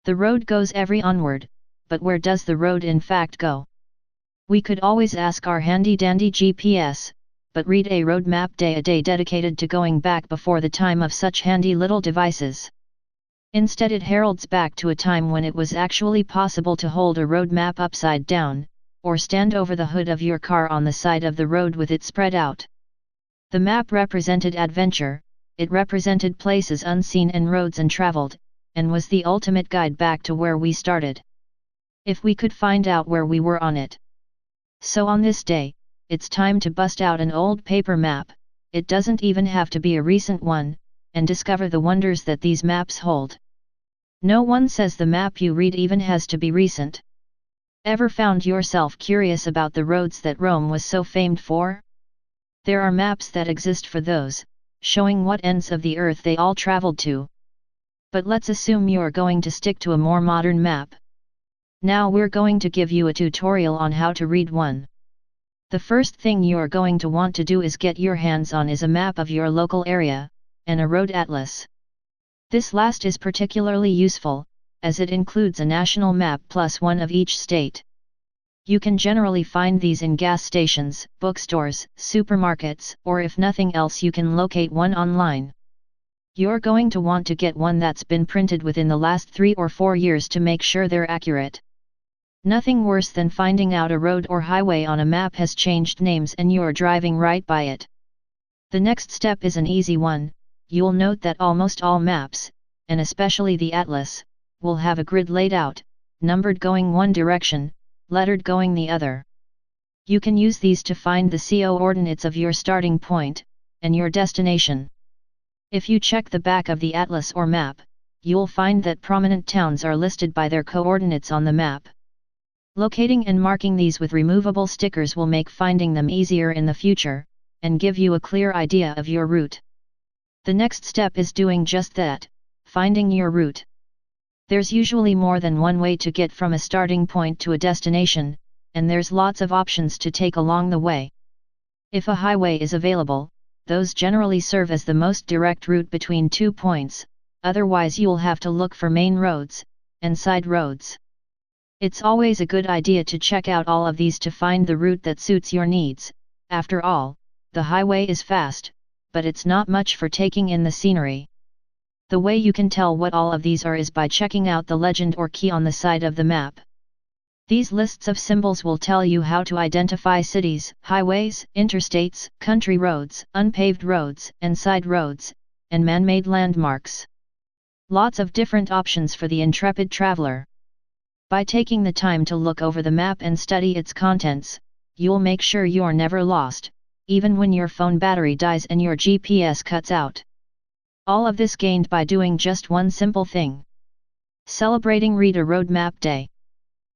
The road goes every onward, but where does the road in fact go? We could always ask our handy-dandy GPS, but read a road map day, a day dedicated to going back before the time of such handy little devices. Instead, it heralds back to a time when it was actually possible to hold a road map upside down, or stand over the hood of your car on the side of the road with it spread out. The map represented adventure, it represented places unseen and roads untraveled, and was the ultimate guide back to where we started. If we could find out where we were on it. So on this day, it's time to bust out an old paper map, it doesn't even have to be a recent one, and discover the wonders that these maps hold. No one says the map you read even has to be recent. Ever found yourself curious about the roads that Rome was so famed for? There are maps that exist for those, showing what ends of the earth they all traveled to. But let's assume you're going to stick to a more modern map. Now we're going to give you a tutorial on how to read one. The first thing you're going to want to do is get your hands on is a map of your local area, and a road atlas. This last is particularly useful, as it includes a national map plus one of each state. You can generally find these in gas stations, bookstores, supermarkets, or if nothing else you can locate one online. You're going to want to get one that's been printed within the last 3 or 4 years to make sure they're accurate. Nothing worse than finding out a road or highway on a map has changed names and you're driving right by it. The next step is an easy one. You'll note that almost all maps, and especially the atlas, will have a grid laid out, numbered going one direction, lettered going the other. You can use these to find the coordinates of your starting point, and your destination. If you check the back of the atlas or map, you'll find that prominent towns are listed by their coordinates on the map. Locating and marking these with removable stickers will make finding them easier in the future, and give you a clear idea of your route. The next step is doing just that, finding your route. There's usually more than one way to get from a starting point to a destination, and there's lots of options to take along the way. If a highway is available, those generally serve as the most direct route between 2 points, otherwise you'll have to look for main roads, and side roads. It's always a good idea to check out all of these to find the route that suits your needs. After all, the highway is fast, but it's not much for taking in the scenery. The way you can tell what all of these are is by checking out the legend or key on the side of the map. These lists of symbols will tell you how to identify cities, highways, interstates, country roads, unpaved roads, and side roads, and man-made landmarks. Lots of different options for the intrepid traveler. By taking the time to look over the map and study its contents, you'll make sure you're never lost, even when your phone battery dies and your GPS cuts out. All of this gained by doing just one simple thing. Celebrating Read a Road Map Day.